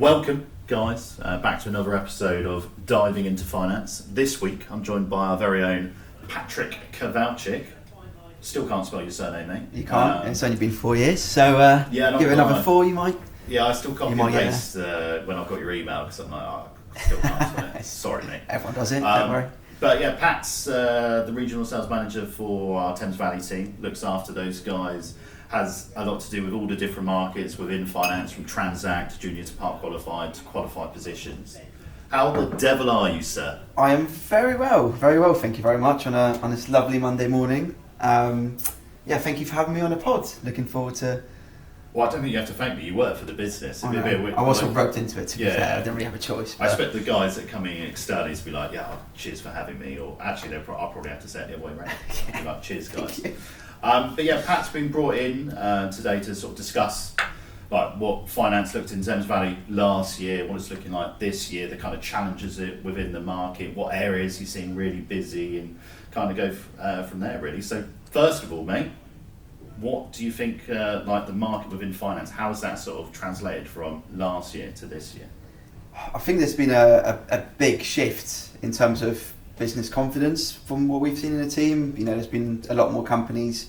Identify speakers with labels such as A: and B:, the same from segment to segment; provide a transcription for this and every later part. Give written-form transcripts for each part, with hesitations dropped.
A: Welcome, guys, back to another episode of Diving into Finance. This week, I'm joined by our very own Patryk Kowalczyk. Still can't spell your surname, mate.
B: You can't. It's only been 4 years, so
A: yeah,
B: give it another 4. You might.
A: Yeah, I still copy and paste when I've got your email because I'm like, I still can't spell it. Sorry, mate.
B: Everyone does it. Don't worry.
A: But yeah, Pat's the regional sales manager for our Thames Valley team. Looks after those guys. Has a lot to do with all the different markets within finance, from transact, junior to part qualified to qualified positions. How the devil are you, sir?
B: I am very well, thank you very much on this lovely Monday morning. Thank you for having me on the pod. Looking forward to...
A: Well, I don't think you have to thank me, you work for the business.
B: I was sort of roped into it, to be fair. I didn't really have a choice.
A: But I expect the guys that come in externally to be like, cheers for having me, or actually I'll probably have to say it the other way around. Like, cheers, guys. But yeah, Pat's been brought in today to sort of discuss like what finance looked in Thames Valley last year, what it's looking like this year, the kind of challenges within the market, what areas you're seeing really busy, and kind of go from there really. So first of all, mate, what do you think like the market within finance, how has that sort of translated from last year to this year?
B: I think there's been a big shift in terms of business confidence from what we've seen in the team. You know, there's been a lot more companies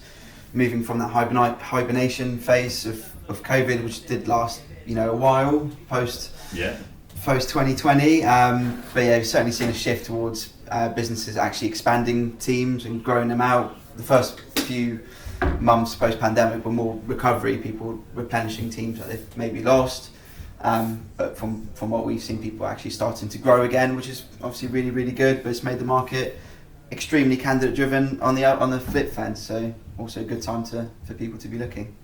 B: moving from that hibernation phase of COVID, which did last, a while post 2020. But yeah, we've certainly seen a shift towards businesses actually expanding teams and growing them out. The first few months post pandemic were more recovery, people replenishing teams that they've maybe lost. But from what we've seen, people actually starting to grow again, which is obviously really, really good. But it's made the market extremely candidate driven on the flip fence. So also a good time for people to be looking.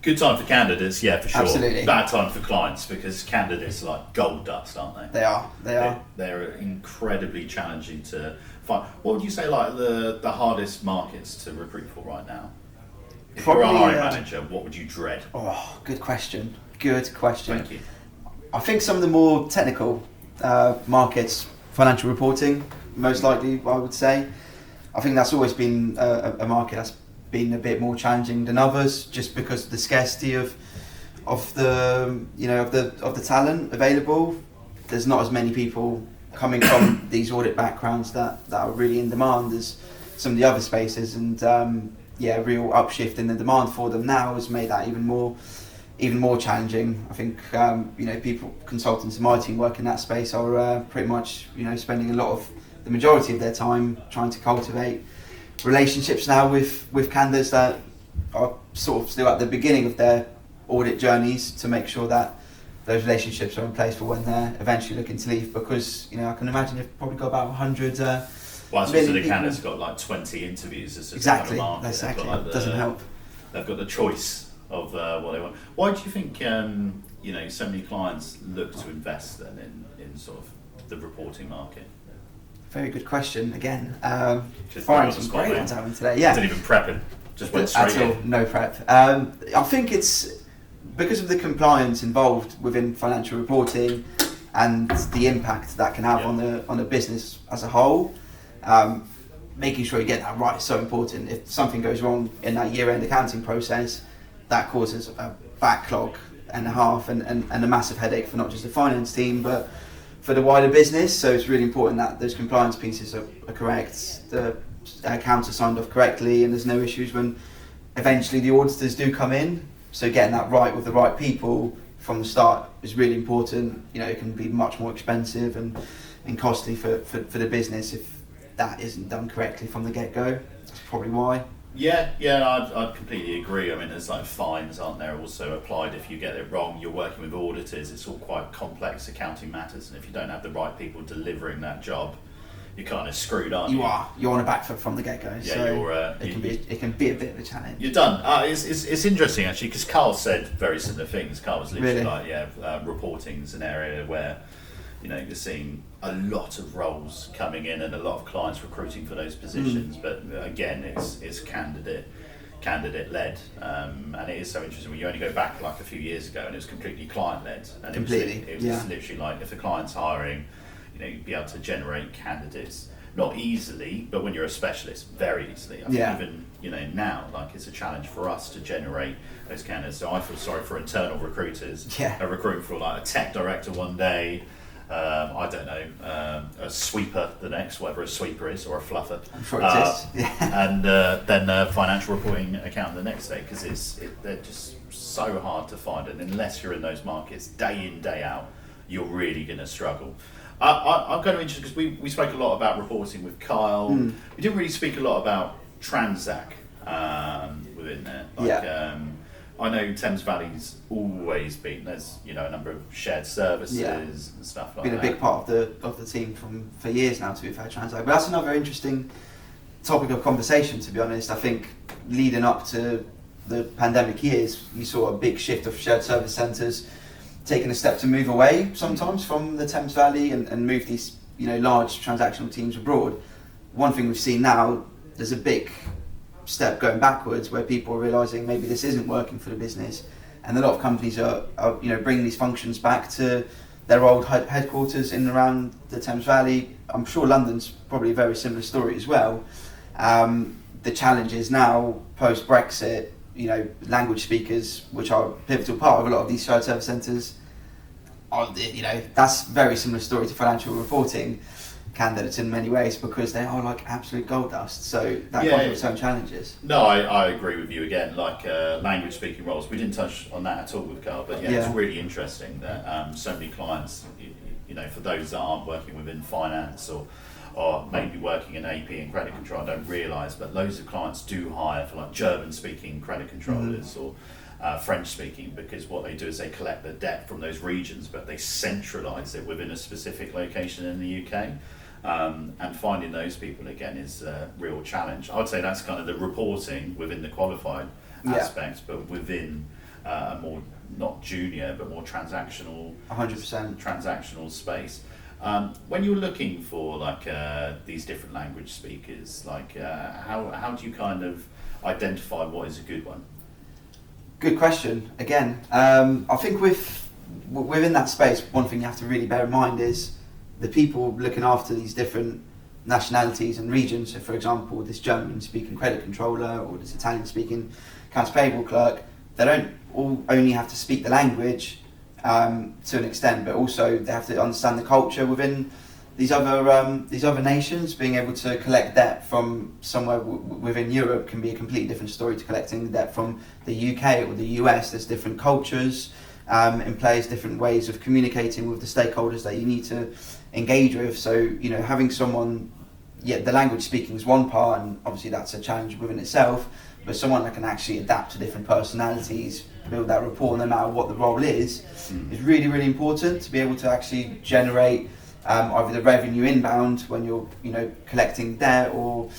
A: Good time for candidates, yeah, for sure.
B: Absolutely.
A: Bad time for clients because candidates are like gold dust, aren't they?
B: They are.
A: They're incredibly challenging to find. What would you say like the hardest markets to recruit for right now? If you're a hiring manager, what would you dread?
B: Oh, good question. Good question.
A: Thank you.
B: I think some of the more technical markets, financial reporting, most likely, I would say. I think that's always been a market that's been a bit more challenging than others, just because of the scarcity of the talent available. There's not as many people coming from these audit backgrounds that are really in demand as some of the other spaces, and a real upshift in the demand for them now has made that even more challenging. I think consultants in my team work in that space are pretty much spending the majority of their time trying to cultivate relationships now with candidates that are sort of still at the beginning of their audit journeys, to make sure that those relationships are in place for when they're eventually looking to leave, because I can imagine you've probably got about 100
A: well, I suppose the candidate's got like 20 interviews.
B: Exactly.
A: Kind of
B: exactly. Doesn't help.
A: They've got the choice of what they want. Why do you think so many clients look to invest then in sort of the reporting market?
B: Very good question again.
A: Just
B: firing some great ones out today. Yeah.
A: Didn't even prep it. Just went straight in.
B: No prep. I think it's because of the compliance involved within financial reporting and the impact that can have on the business as a whole. Making sure you get that right is so important. If something goes wrong in that year-end accounting process, that causes a backlog and a half and a massive headache for not just the finance team but for the wider business. So it's really important that those compliance pieces are correct, the accounts are signed off correctly, and there's no issues when eventually the auditors do come in. So getting that right with the right people from the start is really important. It can be much more expensive and costly for the business if that isn't done correctly from the get-go. That's probably why.
A: Yeah, I'd completely agree. I mean, there's like fines, aren't there, also applied if you get it wrong. You're working with auditors, it's all quite complex accounting matters, and if you don't have the right people delivering that job, you're kind of screwed, aren't you?
B: You're on a back foot from the get-go,
A: yeah,
B: so it can be a bit of a challenge.
A: You're done. It's interesting actually, because Carl said very similar things. Carl was literally reporting is an area where you're seeing a lot of roles coming in and a lot of clients recruiting for those positions. But again, it's candidate led, and it is so interesting when you only go back like a few years ago and it was completely client led, and it was literally like if the client's hiring, you'd be able to generate candidates. not easily, but when you're a specialist, very easily. I think even now, like it's a challenge for us to generate those candidates. So I feel sorry for internal recruiters. A recruit for like a tech director one day, I don't know, a sweeper the next, whatever a sweeper is, or a fluffer.
B: I'm sure it exists.
A: And then a financial reporting accountant the next day, because they're just so hard to find, and unless you're in those markets day in, day out, you're really going to struggle. I'm kind of interested because we spoke a lot about reporting with Kyle. We didn't really speak a lot about Transac within there. I know Thames Valley's always been, there's a number of shared services and stuff like that.
B: Been a big part of the team for years now, to be fair, Transac. But that's another interesting topic of conversation, to be honest. I think leading up to the pandemic years, you saw a big shift of shared service centres taking a step to move away sometimes from the Thames Valley and move these large transactional teams abroad. One thing we've seen now, there's a big step going backwards where people are realising maybe this isn't working for the business, and a lot of companies are bringing these functions back to their old headquarters in and around the Thames Valley. I'm sure London's probably a very similar story as well. The challenge is now post-Brexit, language speakers, which are a pivotal part of a lot of these shared service centres, that's very similar story to financial reporting candidates in many ways, because they are like absolute gold dust. So that comes with its own challenges.
A: No, I agree with you again. Like language speaking roles, we didn't touch on that at all with Carl, but it's really interesting that so many clients, for those that aren't working within finance or maybe working in AP and credit control, I don't realise, but loads of clients do hire for like German speaking credit controllers or French speaking, because what they do is they collect the debt from those regions, but they centralise it within a specific location in the UK. And finding those people again is a real challenge. I would say that's kind of the reporting within the qualified aspects, but within a more, not junior, but more transactional,
B: 100%
A: transactional space. When you're looking for like these different language speakers, like how do you kind of identify what is a good one?
B: Good question. Again, I think within that space, one thing you have to really bear in mind is the people looking after these different nationalities and regions. So, for example, this German-speaking credit controller or this Italian-speaking accounts payable clerk, they don't all only have to speak the language to an extent, but also they have to understand the culture within these other nations. Being able to collect debt from somewhere within Europe can be a completely different story to collecting debt from the UK or the US. There's different cultures in place, different ways of communicating with the stakeholders that you need to engage with. So having someone, the language speaking is one part, and obviously that's a challenge within itself, but someone that can actually adapt to different personalities, build that rapport no matter what the role is really, really important to be able to actually generate either the revenue inbound when you're collecting debt, or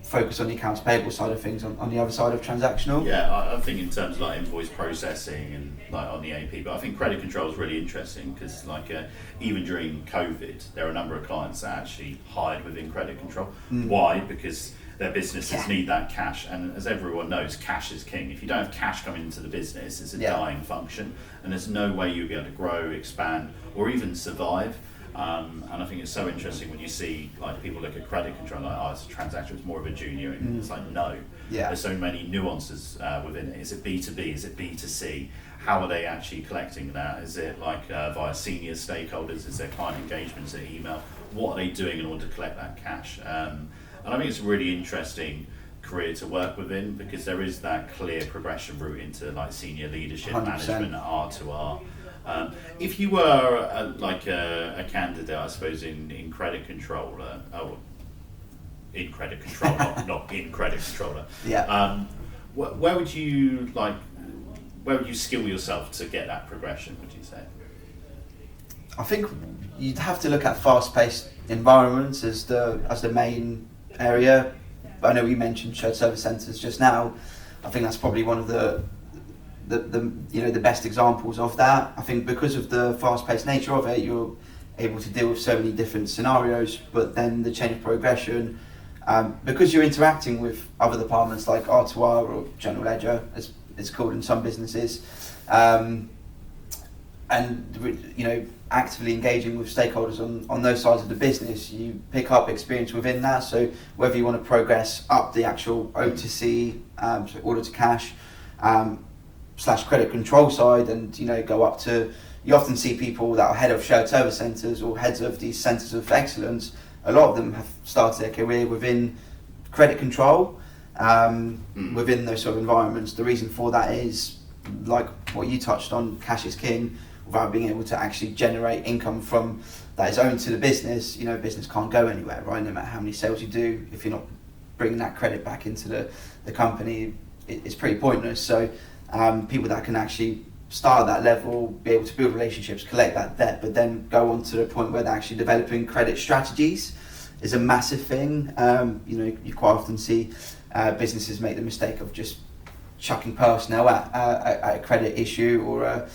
B: focus on the accounts payable side of things on the other side of transactional.
A: I think in terms of like invoice processing and like on the AP, but I think credit control is really interesting because like even during COVID, there are a number of clients that actually hired within credit control. Why? Because their businesses need that cash, and as everyone knows, cash is king. If you don't have cash coming into the business, it's a dying function, and there's no way you'll be able to grow, expand, or even survive. And I think it's so interesting when you see like people look at credit control like, it's a transaction, it's more of a junior, and it's like no. There's so many nuances within it. Is it B2B? Is it B2C? How are they actually collecting that? Is it like via senior stakeholders? Is there client engagement? Is it email? What are they doing in order to collect that cash? And I think it's a really interesting career to work within, because there is that clear progression route into like senior leadership,
B: 100%.
A: management, R2R. If you were a candidate, I suppose, in credit controller, in credit control, not in credit controller. Where would you skill yourself to get that progression, would you say?
B: I think you'd have to look at fast-paced environments as the main area. I know we mentioned shared service centres just now. I think that's probably one of the best examples of that. I think because of the fast-paced nature of it, you're able to deal with so many different scenarios, but then the chain of progression, because you're interacting with other departments like R2R or General Ledger, as it's called in some businesses, and actively engaging with stakeholders on those sides of the business, you pick up experience within that. So whether you want to progress up the actual O2C, so order to cash, / credit control side, and go up to, you often see people that are head of shared service centres or heads of these centres of excellence. A lot of them have started their career within credit control, within those sort of environments. The reason for that is, like what you touched on, cash is king. Without being able to actually generate income from that is owing to the business, business can't go anywhere, right? No matter how many sales you do, if you're not bringing that credit back into the company, it's pretty pointless. So people that can actually start at that level, be able to build relationships, collect that debt, but then go on to the point where they're actually developing credit strategies is a massive thing. You quite often see businesses make the mistake of just chucking personnel at a credit issue, or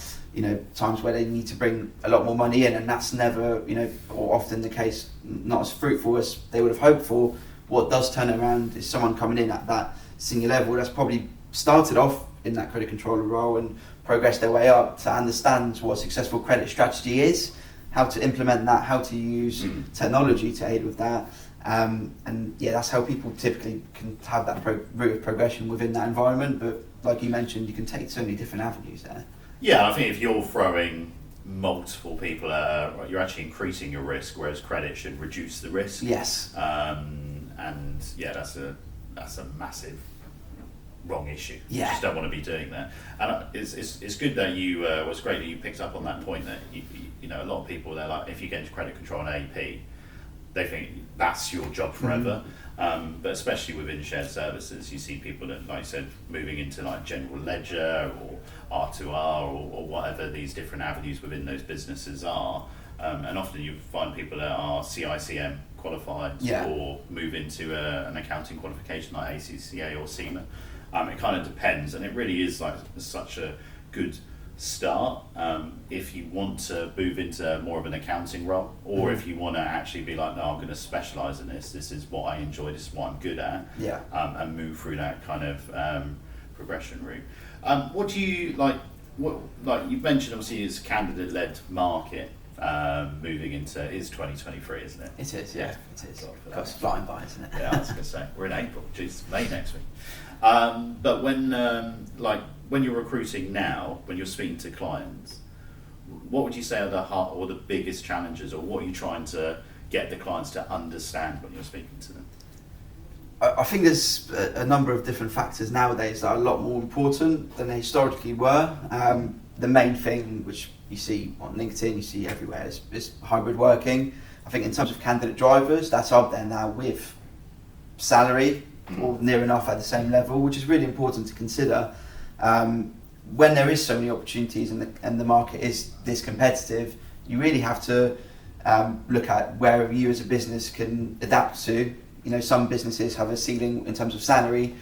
B: times where they need to bring a lot more money in, and that's never, or often the case, not as fruitful as they would have hoped for. What does turn around is someone coming in at that senior level that's probably started off in that credit controller role and progressed their way up to understand what a successful credit strategy is, how to implement that, how to use technology to aid with that. That's how people typically can have that route of progression within that environment. But like you mentioned, you can take so many different avenues there.
A: Yeah, I think if you're throwing multiple people you're actually increasing your risk, whereas credit should reduce the risk.
B: Yes.
A: That's a massive wrong issue.
B: Yeah.
A: You just don't want to be doing that. And it's good that you was great that you picked up on that point, that a lot of people, they're like, if you get into credit control and AP, they think that's your job forever. But especially within shared services, you see people that, like I said, moving into like general ledger or R2R or whatever these different avenues within those businesses are. And often you find people that are CICM qualified, or move into an accounting qualification like ACCA or CIMA. It kind of depends, and it really is like such a good start if you want to move into more of an accounting role, or if you want to actually be like, no, I'm going to specialise in this is what I enjoy, this is what I'm good at, and move through that kind of progression route. What do you like you've mentioned, obviously it's a candidate-led market, moving into, is 2023, isn't it?
B: It is, yeah. It is. It's flying by, isn't it?
A: Yeah, I was going to say, we're in April, geez, May next week. But when you're recruiting now, when you're speaking to clients, what would you say are the biggest challenges, or what are you trying to get the clients to understand when you're speaking to them?
B: I think there's a number of different factors nowadays that are a lot more important than they historically were. The main thing, which you see on LinkedIn, you see everywhere, is hybrid working. I think in terms of candidate drivers, that's up there now with salary, or near enough at the same level, which is really important to consider. When there is so many opportunities and the market is this competitive, you really have to look at where you as a business can adapt to. Some businesses have a ceiling in terms of salary,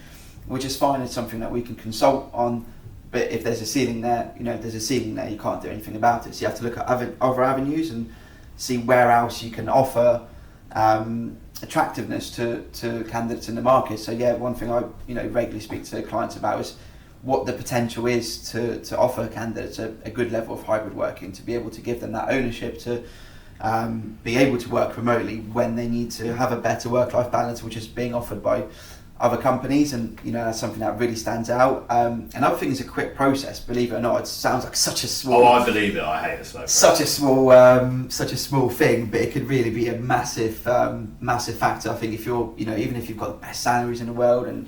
B: which is fine. It's something that we can consult on. But if there's a ceiling there, if there's a ceiling there, you can't do anything about it. So you have to look at other avenues and see where else you can offer attractiveness to candidates in the market. So one thing I regularly speak to clients about is what the potential is to offer candidates a good level of hybrid working, to be able to give them that ownership, to be able to work remotely when they need to have a better work-life balance, which is being offered by other companies, and that's something that really stands out. Another thing is a quick process. Believe it or not, it sounds like such a small.
A: Oh, I believe it. I hate it so.
B: Such a small thing, but it could really be a massive factor. I think if you're, even if you've got the best salaries in the world and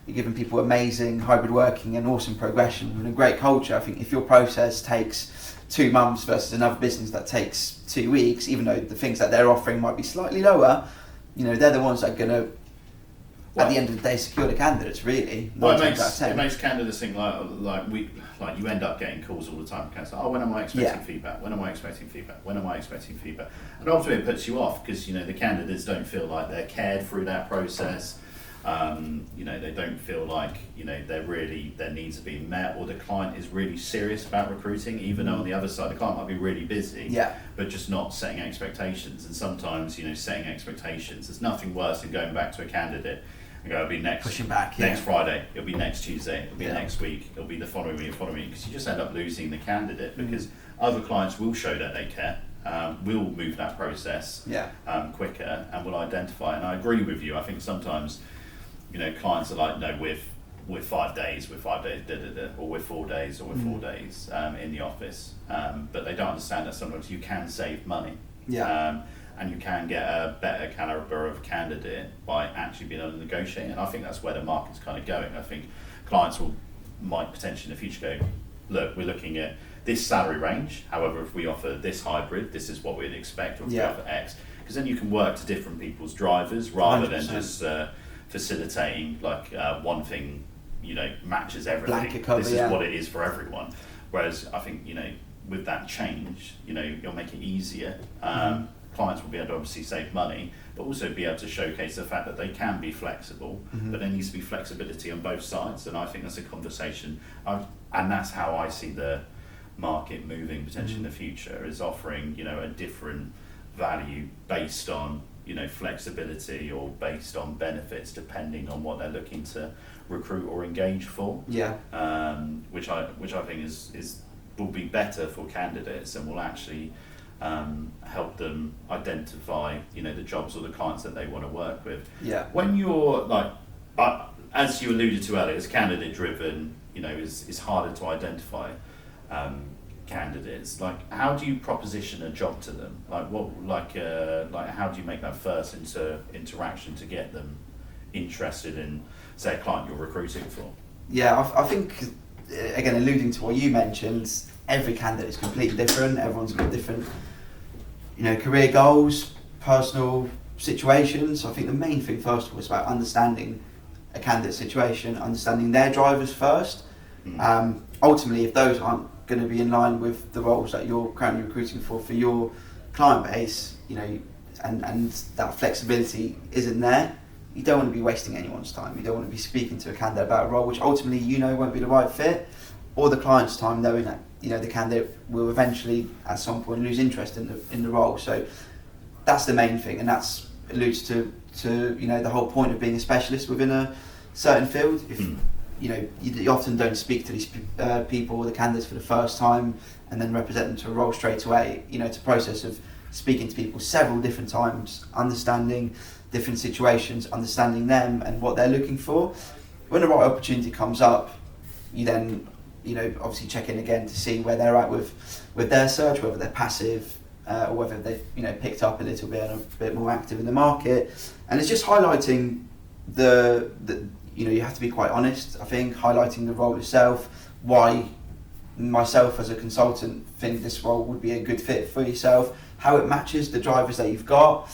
B: you're giving people amazing hybrid working and awesome progression and a great culture, I think if your process takes 2 months versus another business that takes 2 weeks, even though the things that they're offering might be slightly lower, they're the ones that are going to, at the end of the day, secure the candidates, really.
A: Well, it makes candidates think like you end up getting calls all the time. Candidates, when am I expecting feedback? When am I expecting feedback? When am I expecting feedback? And ultimately it puts you off, because the candidates don't feel like they're cared through that process. They don't feel like their needs are being met, or the client is really serious about recruiting, even though on the other side the client might be really busy, but just not setting expectations. And sometimes setting expectations, there's nothing worse than going back to a candidate and go, it'll be next
B: pushing back,
A: next Friday, it'll be next Tuesday, it'll be
B: Yeah.
A: next week, it'll be the following week, because you just end up losing the candidate because other clients will show that they care, will move that process quicker, and will identify. And I agree with you. I think sometimes, clients are like, no, we're 5 days, or we're 4 days, or we're 4 days in the office, but they don't understand that sometimes you can save money. And you can get a better caliber of candidate by actually being able to negotiate. And I think that's where the market's kind of going. I think clients might potentially in the future go, look, we're looking at this salary range. However, if we offer this hybrid, this is what we'd expect, or if we offer X. Because then you can work to different people's drivers rather 100%. Than just facilitating like one thing, matches everything.
B: Blanket cover,
A: this is what it is for everyone. Whereas I think, with that change, you'll make it easier. Clients will be able to obviously save money, but also be able to showcase the fact that they can be flexible, but there needs to be flexibility on both sides. And I think that's a conversation, and that's how I see the market moving potentially in the future, is offering, a different value based on, flexibility, or based on benefits, depending on what they're looking to recruit or engage for. Which I think is will be better for candidates and will actually help them identify, the jobs or the clients that they want to work with. When you're like, as you alluded to earlier, it's candidate driven, is harder to identify candidates. Like, how do you proposition a job to them? Like how do you make that first interaction to get them interested in, say, a client you're recruiting for?
B: I think, again, alluding to what you mentioned, every candidate is completely different. Everyone's got different, career goals, personal situations. So I think the main thing, first of all, is about understanding a candidate's situation, understanding their drivers first. Ultimately, if those aren't going to be in line with the roles that you're currently recruiting for your client base, and that flexibility isn't there, you don't want to be wasting anyone's time. You don't want to be speaking to a candidate about a role which ultimately won't be the right fit, or the client's time knowing that the candidate will eventually at some point lose interest in the role. So that's the main thing, and that's alludes to the whole point of being a specialist within a certain field. If you often don't speak to these people or the candidates for the first time and then represent them to a role straight away. It's a process of speaking to people several different times, understanding different situations, understanding them and what they're looking for. When the right opportunity comes up, you then obviously check in again to see where they're at with their search, whether they're passive or whether they've picked up a little bit and a bit more active in the market. And it's just highlighting the you have to be quite honest, I think, highlighting the role itself, why myself as a consultant think this role would be a good fit for yourself, how it matches the drivers that you've got,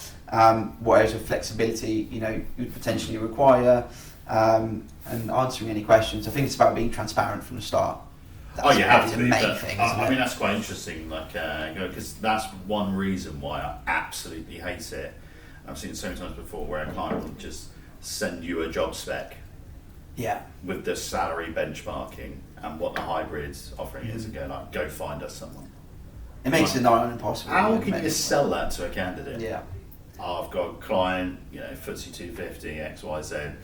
B: what areas of flexibility you'd potentially require, and answering any questions. I think it's about being transparent from the start.
A: You have to be.
B: Main thing,
A: I mean, that's quite interesting. Because that's one reason why I absolutely hate it. I've seen it so many times before where a client will just send you a job spec. With the salary benchmarking and what the hybrid offering is, and go find us someone.
B: It makes it not impossible.
A: How can you sell that to a candidate?
B: I've
A: got a client, FTSE 250, XYZ.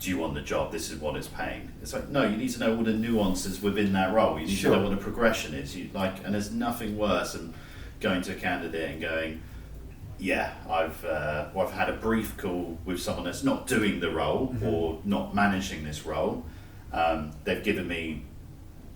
A: Do you want the job? This is what it's paying. It's like, no, you need to know all the nuances within that role. You need to know what the progression is. And there's nothing worse than going to a candidate and going, I've had a brief call with someone that's not doing the role or not managing this role. They've given me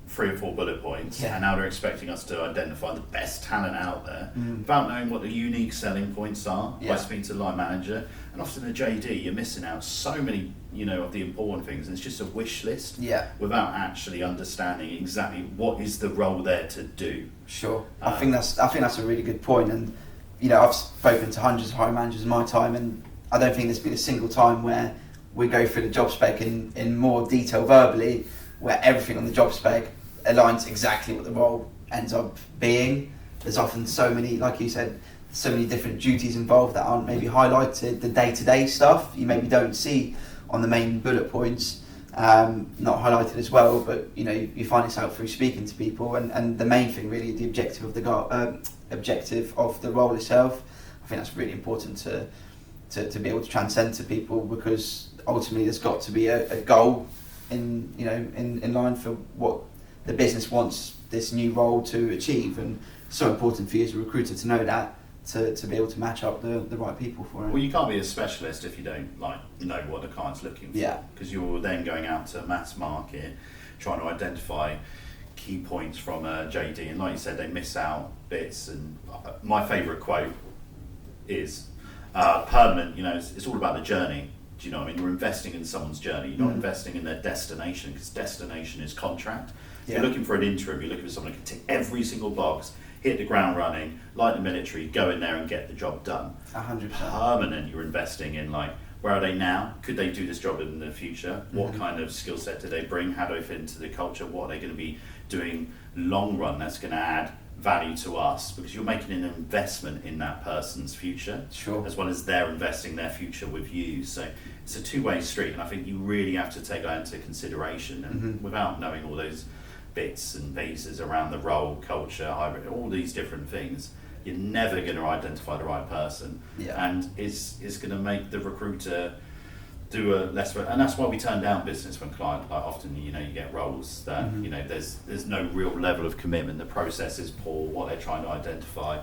A: 3 or 4 bullet points, and now they're expecting us to identify the best talent out there without knowing what the unique selling points are by speaking to the line manager. And often the JD, you're missing out so many, of the important things, and it's just a wish list without actually understanding exactly what is the role there to do.
B: I think that's a really good point. And I've spoken to hundreds of hiring managers in my time, and I don't think there's been a single time where we go through the job spec in more detail verbally, where everything on the job spec aligns exactly what the role ends up being. There's often so many, like you said, so many different duties involved that aren't maybe highlighted. The day-to-day stuff you maybe don't see on the main bullet points, not highlighted as well, but you find this out through speaking to people, and the main thing really, the objective of the role itself. I think that's really important to to be able to transcend to people, because ultimately there's got to be a goal in line for what the business wants this new role to achieve, and so important for you as a recruiter to know that, to be able to match up the right people for it.
A: Well, you can't be a specialist if you don't know what the client's looking for.
B: Yeah.
A: Because you're then going out to a mass market, trying to identify key points from a JD, and like you said, they miss out bits. And my favourite quote is permanent. It's all about the journey. Do you know what I mean? You're investing in someone's journey. You're not investing in their destination, because destination is contract. If you're looking for an interim, you're looking for someone who can tick every single box, hit the ground running, like the military, go in there and get the job done.
B: 100%.
A: Permanent, you're investing in where are they now? Could they do this job in the future? What kind of skill set do they bring? How do they fit into the culture? What are they going to be doing long run that's going to add value to us? Because you're making an investment in that person's future,
B: Sure.
A: as well as they're investing their future with you. So it's a two-way street, and I think you really have to take that into consideration. And without knowing all those bits and pieces around the role, culture, hybrid, all these different things, you're never going to identify the right person. And it's going to make the recruiter do a less, and that's why we turn down business when client, often you get roles that there's no real level of commitment, the process is poor, what they're trying to identify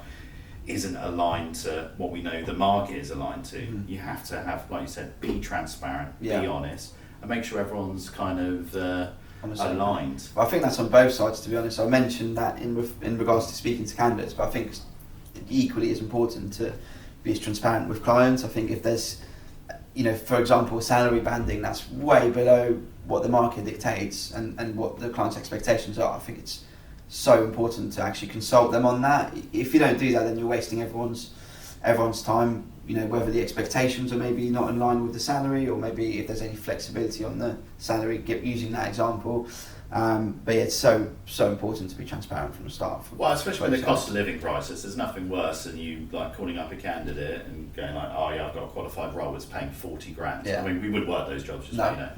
A: isn't aligned to what we know the market is aligned to. You have to have, like you said, be transparent, be honest, and make sure everyone's kind of aligned.
B: I think that's on both sides, to be honest. I mentioned that in regards to speaking to candidates, but I think equally as important to be as transparent with clients. I think if there's, for example, a salary banding that's way below what the market dictates and what the client's expectations are, I think it's so important to actually consult them on that. If you don't do that, then you're wasting everyone's time, whether the expectations are maybe not in line with the salary, or maybe if there's any flexibility on the salary, using that example. But it's so important to be transparent from the start.
A: Well, especially with the cost of living crisis, there's nothing worse than you calling up a candidate and going oh yeah, I've got a qualified role that's paying 40 grand.
B: Yeah.
A: I mean, we wouldn't work those jobs, just
B: no.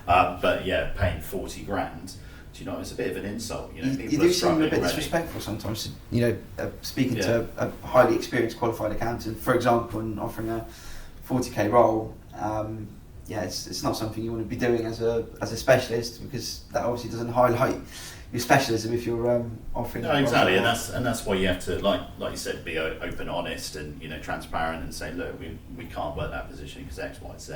A: But yeah, paying 40 grand, it's a bit of an insult.
B: You do seem a bit disrespectful sometimes. Speaking to a highly experienced qualified accountant, for example, and offering a 40k role. It's not something you want to be doing as a specialist, because that obviously doesn't highlight your specialism if you're offering.
A: No, exactly, and that's why you have to, like you said, be open, honest, and transparent, and say, look, we can't work that position because X, Y, Z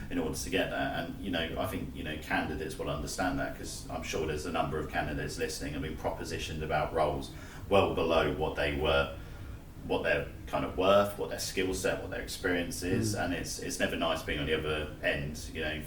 A: in order to get that. And I think candidates will understand that, because I'm sure there's a number of candidates listening and being propositioned about roles well below what they're kind of worth, what their skill set, what their experience is, and it's never nice being on the other end,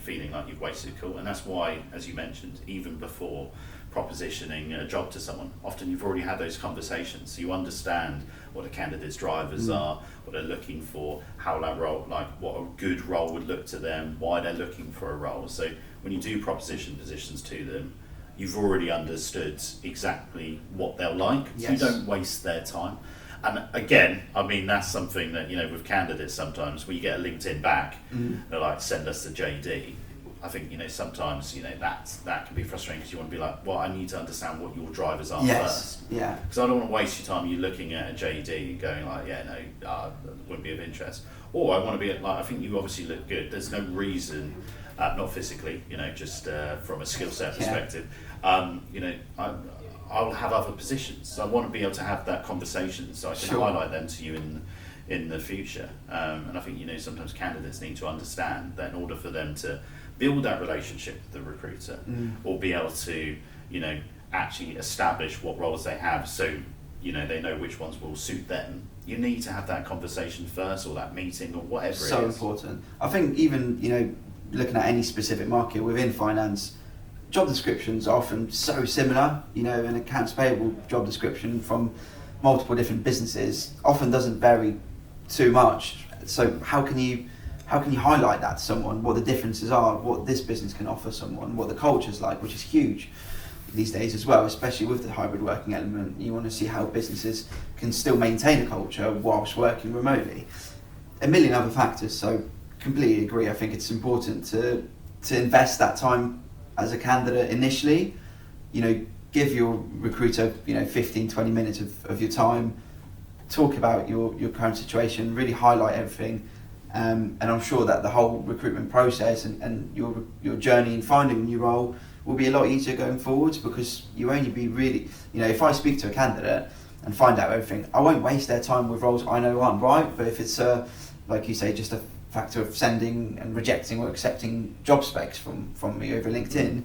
A: feeling like you've wasted a call. And that's why, as you mentioned, even before propositioning a job to someone, often you've already had those conversations, so you understand what a candidate's drivers are, what they're looking for, how that role, what a good role would look to them, why they're looking for a role. So when you do proposition positions to them, you've already understood exactly what they'll like, so you don't waste their time. And again, I mean, that's something that, with candidates sometimes, when you get a LinkedIn back, they're like, send us the JD. I think, sometimes, that can be frustrating, because you want to be like, well, I need to understand what your drivers are first.
B: Yeah.
A: Because I don't want to waste your time, you looking at a JD and going like, that wouldn't be of interest. Or I want to be I think you obviously look good. There's no reason, not physically, just from a skill set perspective, I'll have other positions, so I want to be able to have that conversation, so I can highlight them to you in the future. And I think sometimes candidates need to understand that in order for them to build that relationship with the recruiter, or be able to actually establish what roles they have, so they know which ones will suit them, you need to have that conversation first, or that meeting, or whatever it is.
B: So important. I think even looking at any specific market within finance, job descriptions are often so similar. An accounts payable job description from multiple different businesses often doesn't vary too much. So how can you highlight that to someone, what the differences are, what this business can offer someone, what the culture's like, which is huge these days as well, especially with the hybrid working element. You want to see how businesses can still maintain a culture whilst working remotely. A million other factors, so completely agree. I think it's important to invest that time as a candidate initially, give your recruiter 15-20 minutes of your time, talk about your current situation, really highlight everything, And I'm sure that the whole recruitment process and your journey in finding a new role will be a lot easier going forwards, because you only be really, if I speak to a candidate and find out everything, I won't waste their time with roles I know aren't right. But if it's like you say, just a factor of sending and rejecting or accepting job specs from me over LinkedIn,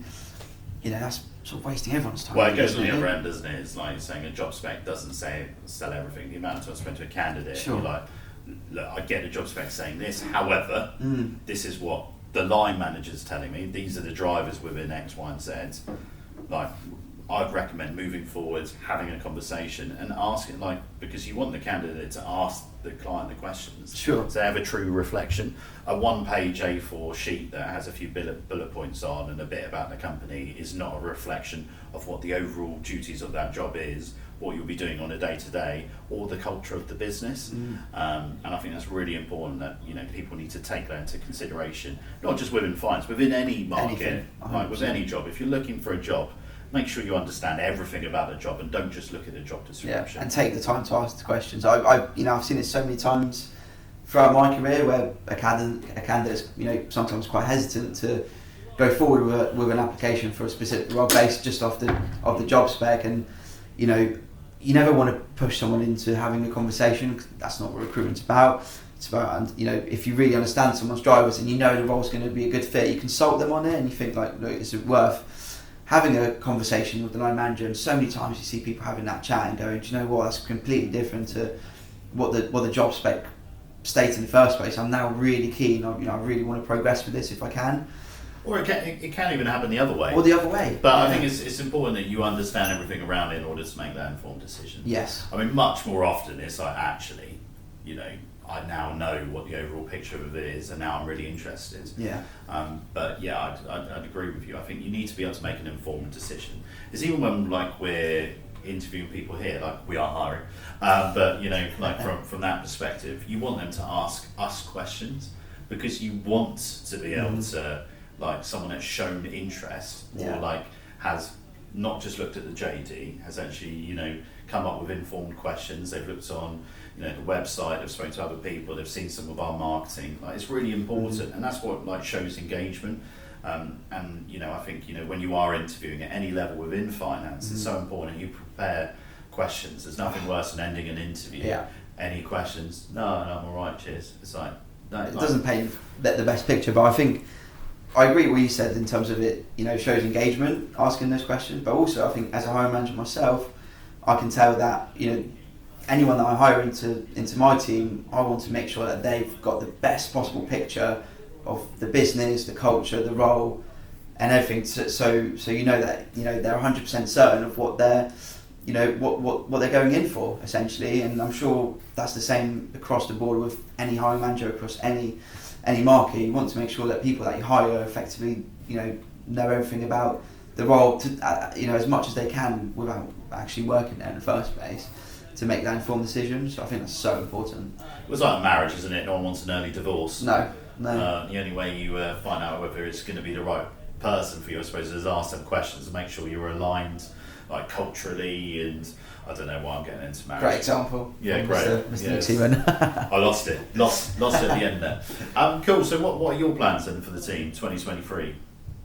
B: that's sort of wasting everyone's time.
A: Well, it goes on the other end, doesn't it? It's like saying a job spec doesn't sell everything. The amount of time I spent to a candidate,
B: Sure.
A: you're like, look, I get a job spec saying this, however, this is what the line manager's telling me, these are the drivers within X, Y, and Z. Like, I'd recommend moving forwards, having a conversation and asking, because you want the candidate to ask the client the questions.
B: Sure.
A: So they have a true reflection. A one-page A4 sheet that has a few bullet points on and a bit about the company is not a reflection of what the overall duties of that job is, what you'll be doing on a day-to-day, or the culture of the business. And I think that's really important that people need to take that into consideration, not just within finance, within any market, like with any job. If you're looking for a job, make sure you understand everything about the job and don't just look at the job description.
B: Yeah, and take the time to ask the questions. I've seen it so many times throughout my career where a candidate's sometimes quite hesitant to go forward with an application for a specific role based just off the job spec, and you never want to push someone into having a conversation, 'cause that's not what recruitment's about. It's about, if you really understand someone's drivers and the role's going to be a good fit, you consult them on it and you think look, is it worth having a conversation with the line manager? And so many times you see people having that chat and going, do you know what, that's completely different to what the job spec states in the first place. I'm now really keen, I really want to progress with this if I can.
A: Or it can even happen the other way.
B: Or the other way.
A: But I think it's important that you understand everything around it in order to make that informed decision.
B: Yes.
A: I mean, much more often it's like, actually, I now know what the overall picture of it is, and now I'm really interested.
B: Yeah.
A: But yeah, I'd agree with you. I think you need to be able to make an informed decision. It's even when we're interviewing people here, we are hiring, but from that perspective, you want them to ask us questions, because you want to be able to, someone that's shown interest or has not just looked at the JD, has actually come up with informed questions. They've looked on the website, they've spoken to other people, they've seen some of our marketing. It's really important, and that's what shows engagement. And I think when you are interviewing at any level within finance, it's so important you prepare questions. There's nothing worse than ending an interview.
B: Yeah.
A: Any questions? No, I'm all right. Cheers. It's no,
B: it doesn't paint the best picture, but I think I agree with what you said in terms of it. Shows engagement asking those questions, but also I think as a hiring manager myself, I can tell that anyone that I hire into my team, I want to make sure that they've got the best possible picture of the business, the culture, the role, and everything. So that they're 100% certain of what they're what they're going in for, essentially. And I'm sure that's the same across the board with any hiring manager across any market. You want to make sure that people that you hire effectively know everything about the role as much as they can without actually working there in the first place, to make that informed decision. So I think that's so important.
A: It was like marriage, isn't it? No one wants an early divorce.
B: No.
A: The only way you find out whether it's going to be the right person for you, I suppose, is ask them questions and make sure you're aligned, culturally, and I don't know why I'm getting into marriage.
B: Great example.
A: Yeah, great.
B: Mr. Nixon.
A: I lost it at the end there. Cool. So what are your plans then for the team 2023?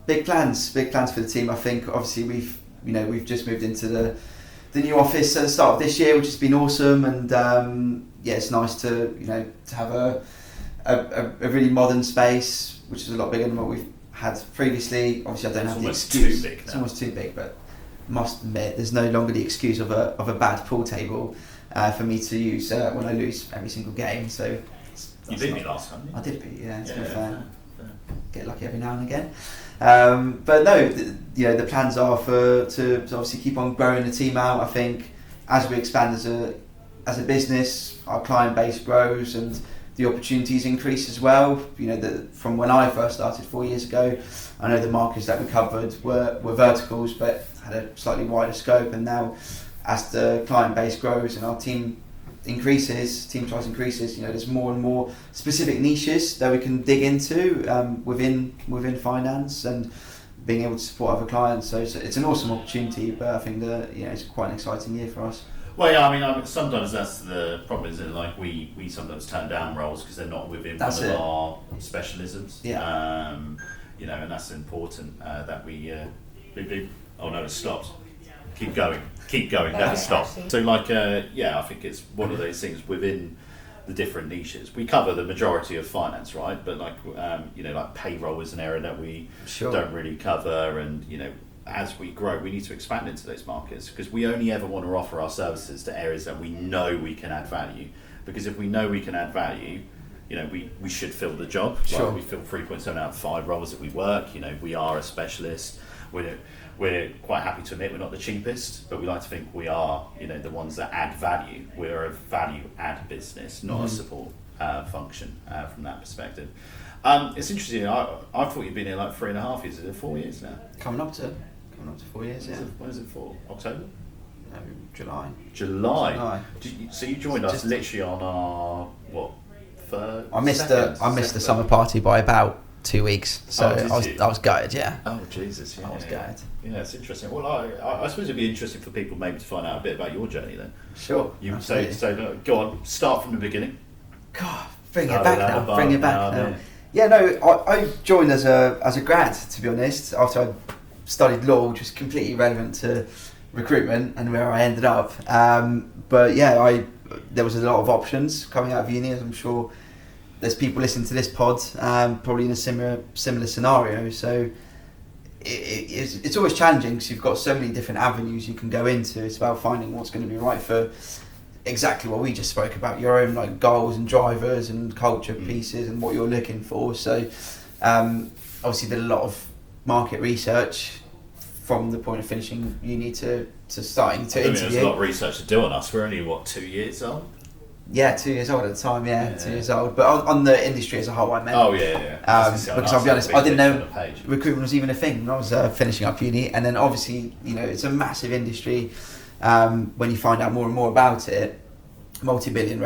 B: Big plans for the team. I think obviously we've just moved into the new office at the start of this year, which has been awesome, and it's nice to have a really modern space, which is a lot bigger than what we've had previously. Obviously, I don't have the excuse.
A: Too big now.
B: It's almost too big, but must admit there's no longer the excuse of a bad pool table for me to use when I lose every single game. So
A: you beat me last time.
B: I did beat you. Yeah, to be fair.
A: Fair.
B: Get lucky every now and again. But no, the plans are to obviously keep on growing the team out. I think as we expand as a business, our client base grows and the opportunities increase as well. From when I first started 4 years ago, I know the markets that we covered were verticals, but had a slightly wider scope. And now, as the client base grows and our team size increases, there's more and more specific niches that we can dig into within finance and being able to support other clients. So it's an awesome opportunity, but I think that it's quite an exciting year for us.
A: Well, yeah, I mean, sometimes that's the problem, isn't it? Like we sometimes turn down roles because they're not within
B: That's
A: one of
B: it.
A: our specialisms.
B: Yeah.
A: You know, and that's important that we. Oh no, it stopped. Keep going, never stop. So, like, yeah, I think it's one of those things within the different niches. We cover the majority of finance, right? But like, you know, like payroll is an area that we don't really cover, and you know, as we grow, we need to expand into those markets because we only ever want to offer our services to areas that we know we can add value. Because if we know we can add value, you know, we should fill the job.
B: Sure.
A: Like we fill 3.7 out of 5 roles that we work. You know, we are a specialist. We're quite happy to admit we're not the cheapest, but we like to think we are, you know, the ones that add value. We're a value add business, not a support function from that perspective. It's interesting. I thought you'd been here like 3.5 years. Is it 4 years now?
B: Coming up to 4 years. Yeah.
A: When is it for? October?
B: No, July.
A: July. So you joined us literally on our third?
B: I missed the summer party by about 2 weeks, so I was gutted. Yeah.
A: Oh Jesus! Yeah,
B: I was gutted.
A: Yeah, it's interesting. Well, I suppose it'd be interesting for people maybe to find out a bit about your journey then.
B: Sure.
A: So go on. Start from the beginning.
B: God, bring it back now. Yeah, no, I joined as a grad, to be honest, after I studied law, which was completely irrelevant to recruitment and where I ended up. But yeah, there was a lot of options coming out of uni, as I'm sure there's people listening to this pod, probably in a similar scenario. So it's always challenging because you've got so many different avenues you can go into. It's about finding what's going to be right for exactly what we just spoke about, your own like goals and drivers and culture pieces and what you're looking for. So obviously did a lot of market research from the point of finishing uni to starting to interview.
A: There's a lot of research to do on us. We're only 2 years old?
B: Yeah, 2 years old at the time. Yeah. 2 years old. But on the industry as a whole, I meant.
A: Oh yeah.
B: Because I'll be honest, I didn't know recruitment was even a thing when I was finishing up uni. And then obviously, you know, it's a massive industry. When you find out more and more about it, multi-billion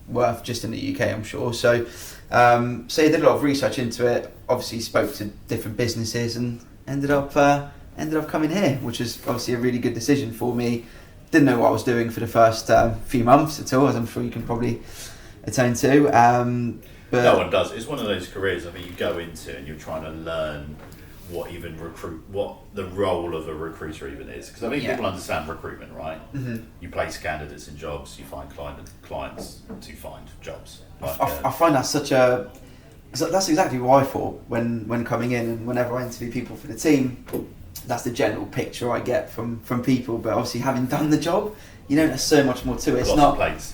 B: worth just in the UK, I'm sure. So you did a lot of research into it. Obviously, spoke to different businesses and ended up coming here, which is obviously a really good decision for me. Didn't know what I was doing for the first few months at all, as I'm sure you can probably attend to. But
A: no one does. It's one of those careers. I mean, you go into and you're trying to learn what the role of a recruiter even is. Because I think people understand recruitment, right? Mm-hmm. You place candidates in jobs, you find clients to find jobs.
B: I find that that's exactly what I thought when coming in, and whenever I interview people for the team, that's the general picture I get from people. But obviously, having done the job, you know, there's so much more to it. It's not
A: plates.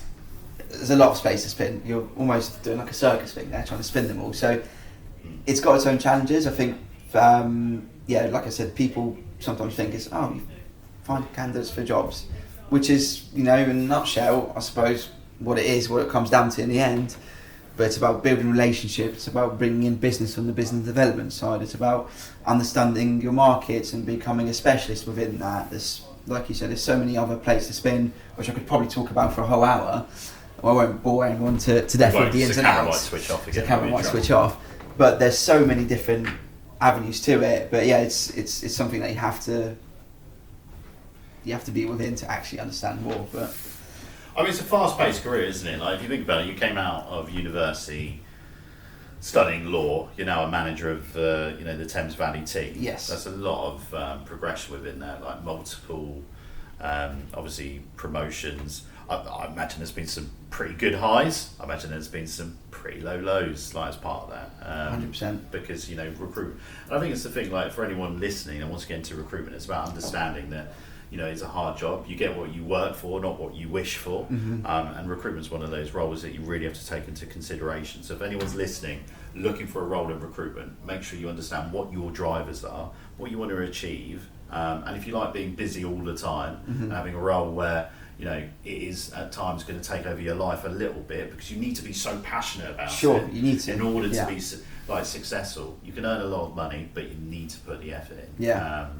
B: There's a lot of space to spin. You're almost doing like a circus thing there, trying to spin them all. So it's got its own challenges. I think, like I said, people sometimes think you find candidates for jobs, which is, you know, in a nutshell, I suppose, what it comes down to in the end. But it's about building relationships, it's about bringing in business on the business development side, it's about understanding your markets and becoming a specialist within that. There's, like you said, there's so many other places to spin, which I could probably talk about for a whole hour. I won't bore anyone to death with the ins and outs.
A: The camera might
B: switch off. But there's so many different avenues to it. But yeah, it's something that you have to be within to actually understand more. But
A: I mean, it's a fast-paced career, isn't it? Like, if you think about it, you came out of university studying law. You're now a manager of, the Thames Valley Team.
B: Yes.
A: That's a lot of progression within there, like multiple, obviously, promotions. I imagine there's been some pretty good highs. I imagine there's been some pretty low lows, like, as part of that.
B: 100%.
A: Because, recruit. And I think it's the thing, like, for anyone listening that wants to get into recruitment, it's about understanding that, it's a hard job. You get what you work for, not what you wish for.
B: Mm-hmm.
A: And recruitment's one of those roles that you really have to take into consideration. So if anyone's listening, looking for a role in recruitment, make sure you understand what your drivers are, what you want to achieve. And if you like being busy all the time,
B: mm-hmm.
A: and having a role where, it is at times going to take over your life a little bit, because you need to be so passionate about it.
B: You need to.
A: In order to be successful. You can earn a lot of money, but you need to put the effort in.
B: Yeah.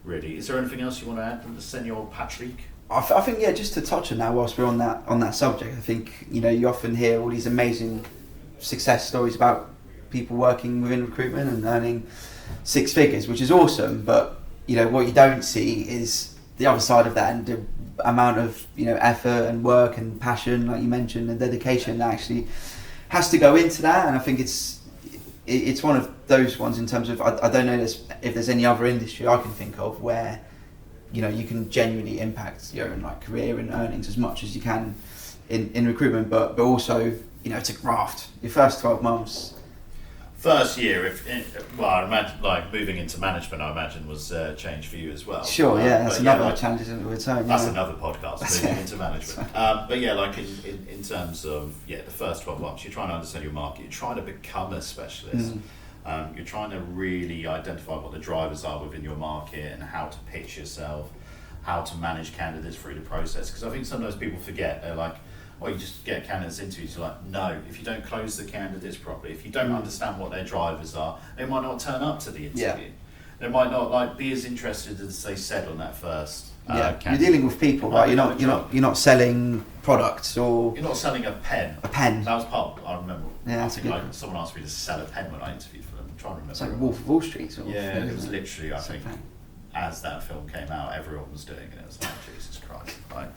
A: Really, is there anything else you want to add, Senor Patryk?
B: I think just to touch on that whilst we're on that subject, I think you often hear all these amazing success stories about people working within recruitment and earning six figures, which is awesome. But what you don't see is the other side of that, and amount of effort and work and passion, like you mentioned, and dedication that actually has to go into that. And I think it's one of those ones in terms of I don't know if there's any other industry I can think of where you can genuinely impact your own career and earnings as much as you can in recruitment, but also it's a graft. Your first 12 months.
A: First year, I imagine moving into management, I imagine was a change for you as well.
B: Sure, that's another challenge in return.
A: That's another podcast, moving into management. But in terms of the first 12 months, you're trying to understand your market, you're trying to become a specialist. You're trying to really identify what the drivers are within your market and how to pitch yourself, how to manage candidates through the process. Because I think sometimes people forget, they're like, you just get candidates interviews. You're like, no, if you don't close the candidates properly, if you don't understand what their drivers are, they might not turn up to the interview. They might not be as interested as they said on that first.
B: You're dealing with people, right? You're not selling products or.
A: You're not selling a pen.
B: A pen.
A: That was part. I remember.
B: Yeah,
A: someone asked me to sell a pen when I interviewed for them. I'm trying to remember.
B: It's like Wolf of Wall Street. Sort of thing,
A: it was literally. I think as that film came out, everyone was doing it. It was like, Jesus Christ, right?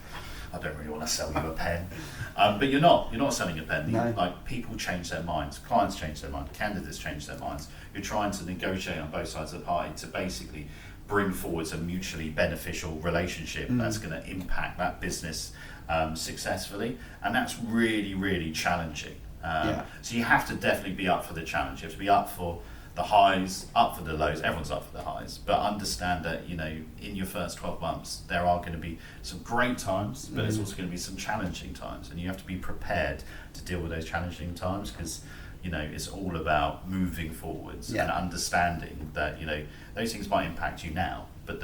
A: I don't really want to sell you a pen, but you're not selling a pen.
B: No.
A: People change their minds, clients change their mind, candidates change their minds. You're trying to negotiate on both sides of the party to basically bring forward a mutually beneficial relationship that's going to impact that business successfully, and that's really, really challenging. So you have to definitely be up for the challenge. You have to be up for the highs, up for the lows. Everyone's up for the highs, but understand that in your first 12 months there are going to be some great times, but there's also going to be some challenging times, and you have to be prepared to deal with those challenging times, because it's all about moving forwards and understanding that those things might impact you now, but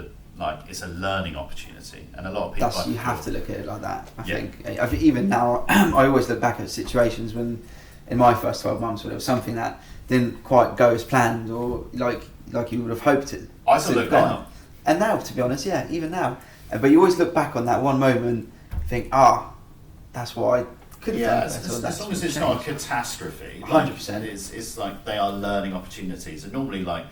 A: it's a learning opportunity, and a lot of people
B: you have to look at it like that. I think even now I always look back at situations when in my first 12 months where there was something that didn't quite go as planned, or like you would have hoped it.
A: I still look now.
B: And now, to be honest, even now. But you always look back on that one moment, think, that's why I could have done better.
A: As long as it's not a catastrophe.
B: 100%.
A: It's like they are learning opportunities. And normally, in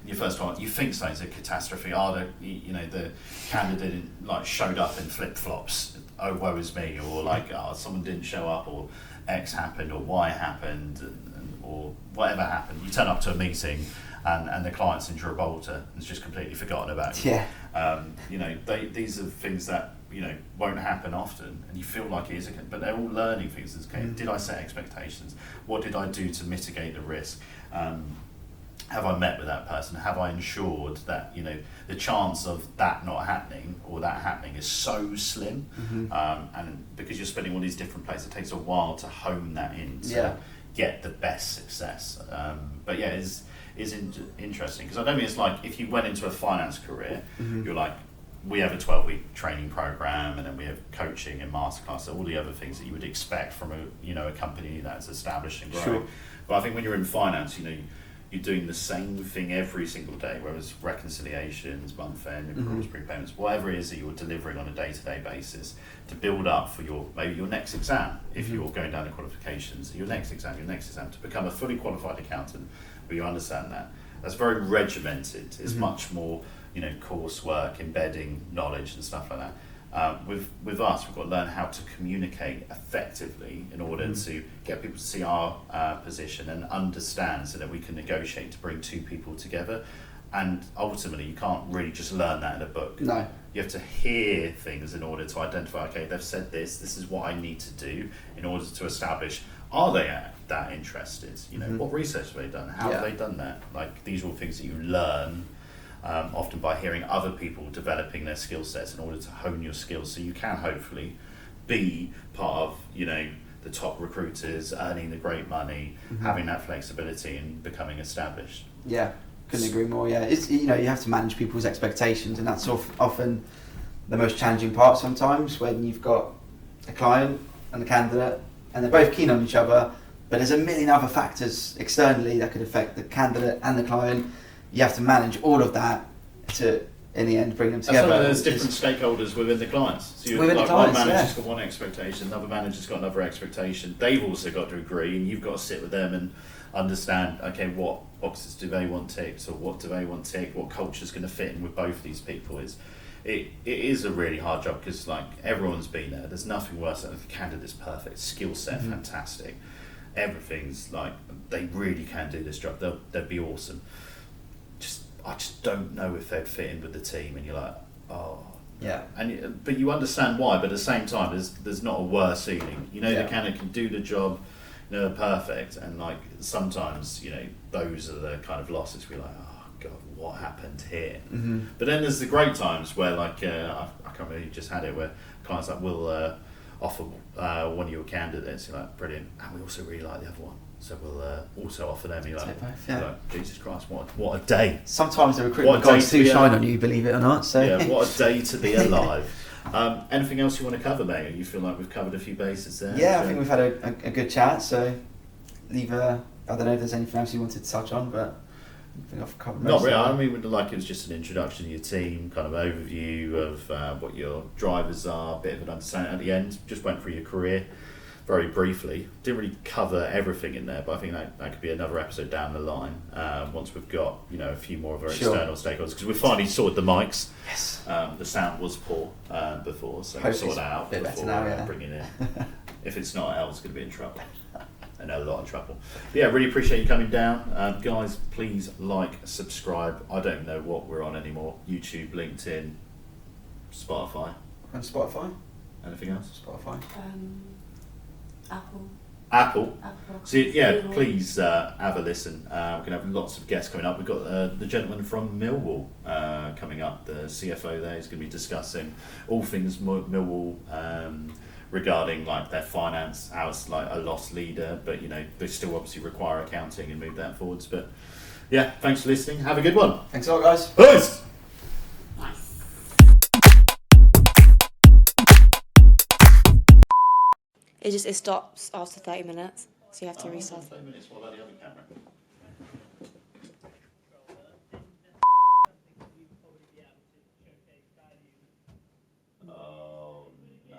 A: your first one, you think something's a catastrophe. The candidate showed up in flip-flops. Oh, woe is me. Or someone didn't show up, or X happened, or Y happened, or whatever happened. You turn up to a meeting and the client's in Gibraltar and it's just completely forgotten about you. These are things that won't happen often, and you feel like it is, but they're all learning things. Did I set expectations? What did I do to mitigate the risk? Have I met with that person? Have I ensured that the chance of that not happening or that happening is so slim? And because you're spending all these different places, it takes a while to hone that in to get the best success. But it's interesting, because I don't think it's like if you went into a finance career, you're like, we have a 12-week training program, and then we have coaching and masterclass, all the other things that you would expect from a company that's established and growing.
B: Sure.
A: But I think when you're in finance, you're doing the same thing every single day, whereas reconciliations, month-end, accruals, prepayments, whatever it is that you're delivering on a day-to-day basis to build up for maybe your next exam, if you're going down the qualifications, your next exam, to become a fully qualified accountant, where you understand that. That's very regimented. It's much more, coursework, embedding knowledge and stuff like that. With us, we've got to learn how to communicate effectively in order to get people to see our position and understand, so that we can negotiate to bring two people together. And ultimately, you can't really just learn that in a book.
B: No.
A: You have to hear things in order to identify, okay, they've said this is what I need to do in order to establish, are they that interested? What research have they done? How have they done that? These are all things that you learn often by hearing other people developing their skill sets in order to hone your skills, so you can hopefully be part of the top recruiters, earning the great money, having that flexibility and becoming established.
B: Couldn't agree more. It's you have to manage people's expectations, and that's often the most challenging part sometimes, when you've got a client and a candidate and they're both keen on each other, but there's a million other factors externally that could affect the candidate and the client. You have to manage all of that to, in the end, bring them together.
A: There's different stakeholders within the clients. So one manager's got one expectation, another manager's got another expectation. They've also got to agree, and you've got to sit with them and understand, okay, what boxes do they want ticked, or what do they want ticked, what culture's going to fit in with both these people. It's it is a really hard job because like everyone's been there. There's nothing worse than the candidate's perfect, skill set fantastic, everything's like they really can do this job. They'd be awesome. I just don't know if they'd fit in with the team, and you're like, oh.
B: Yeah.
A: But you understand why. But at the same time, there's not a worse feeling. You know, the candidate can do the job, you know, perfect, and like sometimes, you know, those are the kind of losses we're like, oh God, what happened here? But then there's the great times where like I can't remember who just had it where clients like will offer one of your candidates, you're like, brilliant, and we also really like the other one. So we'll also offer them. You're like, like, Jesus Christ, what a day!
B: Sometimes the recruitment gods do shine on you, believe it or not. So
A: yeah, what a day to be alive. Anything else you want to cover, mate? You feel like we've covered a few bases there?
B: Yeah, I think we've had a good chat. So leave I don't know if there's anything else you wanted to touch on, but I think I've covered most.
A: Not really. I mean, like it was just an introduction to your team, kind of overview of what your drivers are, a bit of an understanding at the end. Just went through your career. Very briefly, didn't really cover everything in there, but I think that could be another episode down the line once we've got, you know, a few more of our external stakeholders, because we finally sorted the mics.
B: Yes.
A: The sound was poor before, so we sorted it out before bringing it in. If it's not, El's going to be in trouble, and a lot of trouble. But yeah, really appreciate you coming down, guys. Please like, subscribe. I don't know what we're on anymore. YouTube, LinkedIn, Spotify.
B: And Spotify.
A: Anything else?
B: Spotify.
A: Apple. So yeah,
C: Google.
A: please have a listen. We're going to have lots of guests coming up. We've got the gentleman from Millwall coming up, the CFO there. He's going to be discussing all things Millwall regarding like their finance, how it's like a loss leader, but you know they still obviously require accounting and move that forwards. But yeah, thanks for listening. Have a good one.
B: Thanks a lot, guys.
A: Peace.
C: It stops after 30 minutes, so you have to restart.
A: 30 minutes. What about the other camera? Oh no!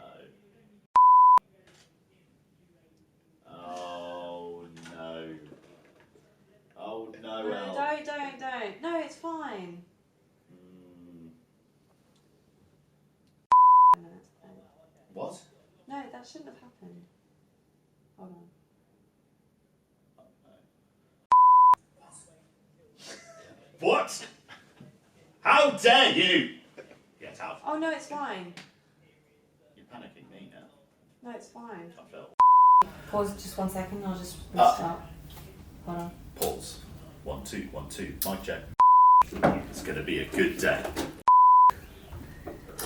A: Oh no! Oh no!
C: No, don't. No, it's fine.
A: What?
C: No, that shouldn't have happened. Hold on.
A: What? How dare you? Get out.
C: Oh no, it's fine.
A: You're panicking me now.
C: No, it's fine.
A: I felt.
C: Pause just 1 second, I'll just restart. Hold on.
A: Pause. 1 2 1 2. Mic check. It's gonna be a good day.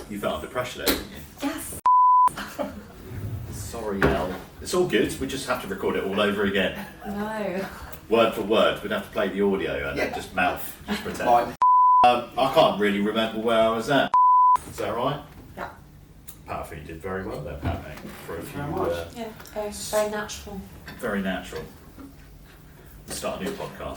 A: You felt under pressure there, didn't you?
C: Yes.
A: Sorry, El. It's all good. We just have to record it all over again.
C: No.
A: Word for word. We'd have to play the audio and then just mouth. Just pretend.
B: Fine.
A: I can't really remember where I was at. Is that right?
C: Yeah.
A: Pat, I think you did very well there, Pat, mate. For a few,
C: Yeah, very natural.
A: very natural. Start a new podcast.